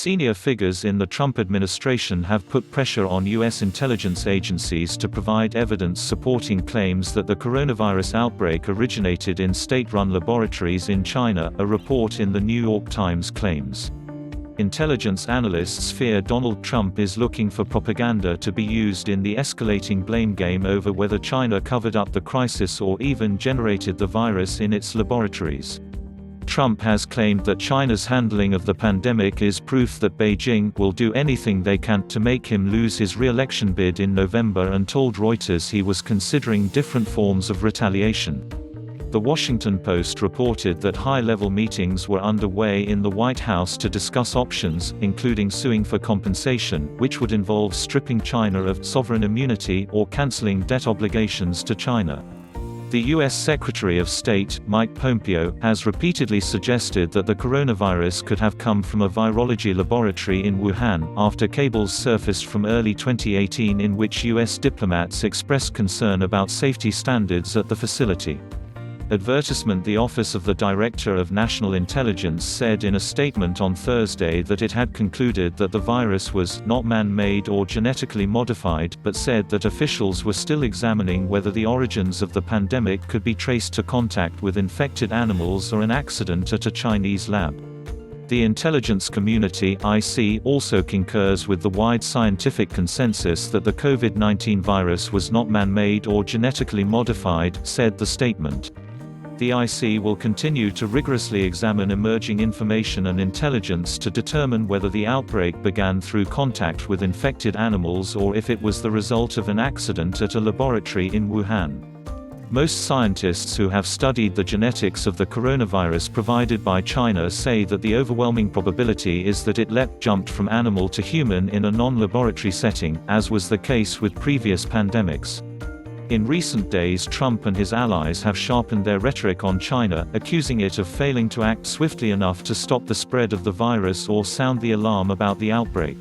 Senior figures in the Trump administration have put pressure on U.S. intelligence agencies to provide evidence supporting claims that the coronavirus outbreak originated in state-run laboratories in China, a report in The New York Times claims. Intelligence analysts fear Donald Trump is looking for propaganda to be used in the escalating blame game over whether China covered up the crisis or even generated the virus in its laboratories. Trump has claimed that China's handling of the pandemic is proof that Beijing will do anything they can to make him lose his re-election bid in November and told Reuters he was considering different forms of retaliation. The Washington Post reported that high-level meetings were underway in the White House to discuss options, including suing for compensation, which would involve stripping China of sovereign immunity or canceling debt obligations to China. The U.S. Secretary of State, Mike Pompeo, has repeatedly suggested that the coronavirus could have come from a virology laboratory in Wuhan, after cables surfaced from early 2018 in which U.S. diplomats expressed concern about safety standards at the facility. Advertisement The Office of the Director of National Intelligence said in a statement on Thursday that it had concluded that the virus was not man-made or genetically modified, but said that officials were still examining whether the origins of the pandemic could be traced to contact with infected animals or an accident at a Chinese lab. The intelligence community (IC) also concurs with the wide scientific consensus that the COVID-19 virus was not man-made or genetically modified, said the statement. The IC will continue to rigorously examine emerging information and intelligence to determine whether the outbreak began through contact with infected animals or if it was the result of an accident at a laboratory in Wuhan. Most scientists who have studied the genetics of the coronavirus provided by China say that the overwhelming probability is that it jumped from animal to human in a non-laboratory setting, as was the case with previous pandemics. In recent days, Trump and his allies have sharpened their rhetoric on China, accusing it of failing to act swiftly enough to stop the spread of the virus or sound the alarm about the outbreak.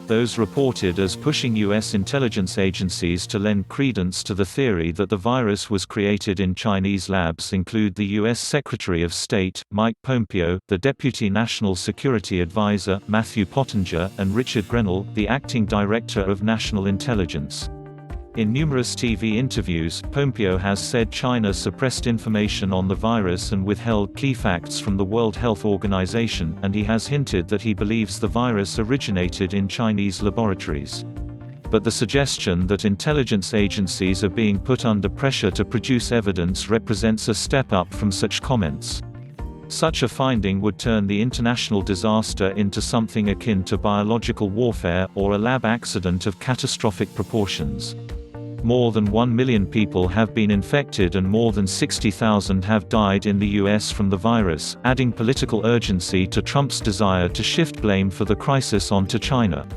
Those reported as pushing U.S. intelligence agencies to lend credence to the theory that the virus was created in Chinese labs include the U.S. Secretary of State, Mike Pompeo, the Deputy National Security Advisor, Matthew Pottinger, and Richard Grenell, the Acting Director of National Intelligence. In numerous TV interviews, Pompeo has said China suppressed information on the virus and withheld key facts from the World Health Organization, and he has hinted that he believes the virus originated in Chinese laboratories. But the suggestion that intelligence agencies are being put under pressure to produce evidence represents a step up from such comments. Such a finding would turn the international disaster into something akin to biological warfare, or a lab accident of catastrophic proportions. More than 1 million people have been infected and more than 60,000 have died in the U.S. from the virus, adding political urgency to Trump's desire to shift blame for the crisis onto China.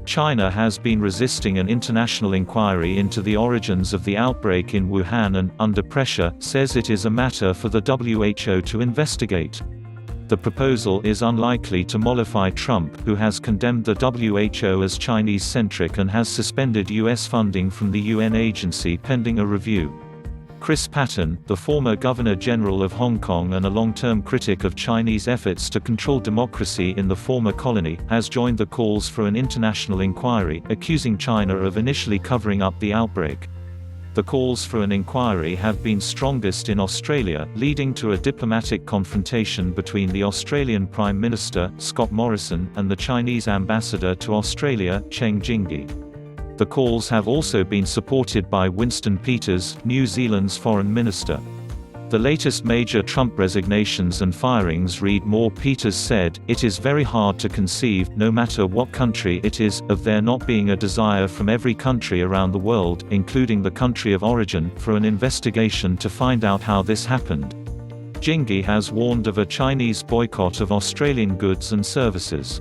China has been resisting an international inquiry into the origins of the outbreak in Wuhan and, under pressure, says it is a matter for the WHO to investigate. The proposal is unlikely to mollify Trump, who has condemned the WHO as Chinese-centric and has suspended U.S. funding from the UN agency pending a review. Chris Patten, the former Governor-General of Hong Kong and a long-term critic of Chinese efforts to control democracy in the former colony, has joined the calls for an international inquiry, accusing China of initially covering up the outbreak. The calls for an inquiry have been strongest in Australia, leading to a diplomatic confrontation between the Australian Prime Minister, Scott Morrison, and the Chinese ambassador to Australia, Chen Jingyi. The calls have also been supported by Winston Peters, New Zealand's foreign minister. The latest major Trump resignations and firings read more. Peters said, "It is very hard to conceive, no matter what country it is, of there not being a desire from every country around the world, including the country of origin, for an investigation to find out how this happened." Jingyi has warned of a Chinese boycott of Australian goods and services.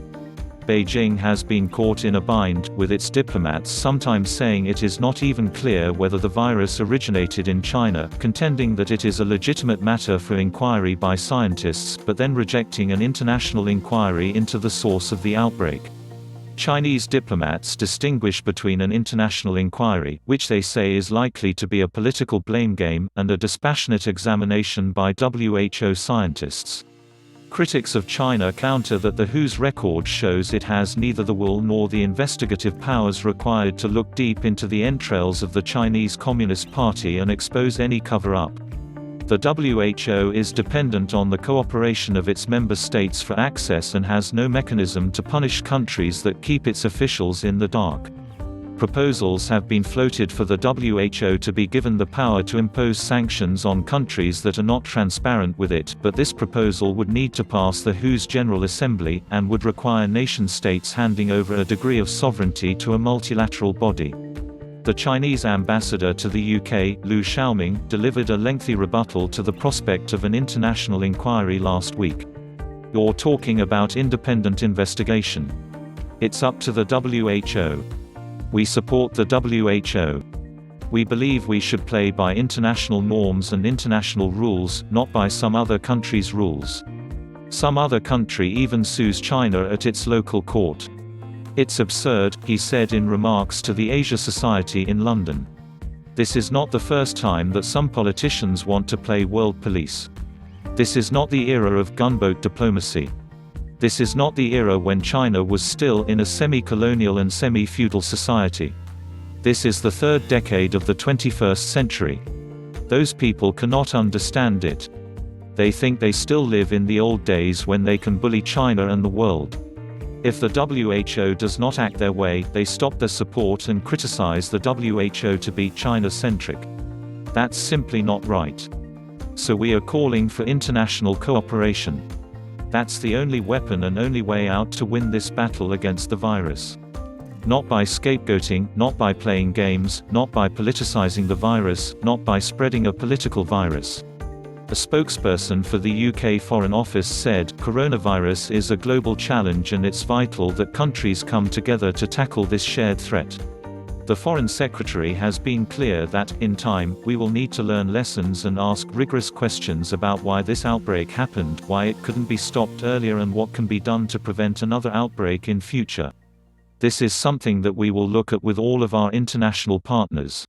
Beijing has been caught in a bind, with its diplomats sometimes saying it is not even clear whether the virus originated in China, contending that it is a legitimate matter for inquiry by scientists, but then rejecting an international inquiry into the source of the outbreak. Chinese diplomats distinguish between an international inquiry, which they say is likely to be a political blame game, and a dispassionate examination by WHO scientists. Critics of China counter that the WHO's record shows it has neither the will nor the investigative powers required to look deep into the entrails of the Chinese Communist Party and expose any cover-up. The WHO is dependent on the cooperation of its member states for access and has no mechanism to punish countries that keep its officials in the dark. Proposals have been floated for the WHO to be given the power to impose sanctions on countries that are not transparent with it, but this proposal would need to pass the WHO's General Assembly, and would require nation-states handing over a degree of sovereignty to a multilateral body. The Chinese ambassador to the UK, Liu Xiaoming, delivered a lengthy rebuttal to the prospect of an international inquiry last week. "You're talking about independent investigation. It's up to the WHO. We support the WHO. We believe we should play by international norms and international rules, not by some other country's rules. Some other country even sues China at its local court. It's absurd," he said in remarks to the Asia Society in London. "This is not the first time that some politicians want to play world police. This is not the era of gunboat diplomacy. This is not the era when China was still in a semi-colonial and semi-feudal society. This is the third decade of the 21st century. Those people cannot understand it. They think they still live in the old days when they can bully China and the world. If the WHO does not act their way, they stop their support and criticize the WHO to be China-centric. That's simply not right. So we are calling for international cooperation. That's the only weapon and only way out to win this battle against the virus. Not by scapegoating, not by playing games, not by politicizing the virus, not by spreading a political virus." A spokesperson for the UK Foreign Office said, "Coronavirus is a global challenge and it's vital that countries come together to tackle this shared threat." The Foreign Secretary has been clear that, in time, we will need to learn lessons and ask rigorous questions about why this outbreak happened, why it couldn't be stopped earlier and what can be done to prevent another outbreak in future. This is something that we will look at with all of our international partners.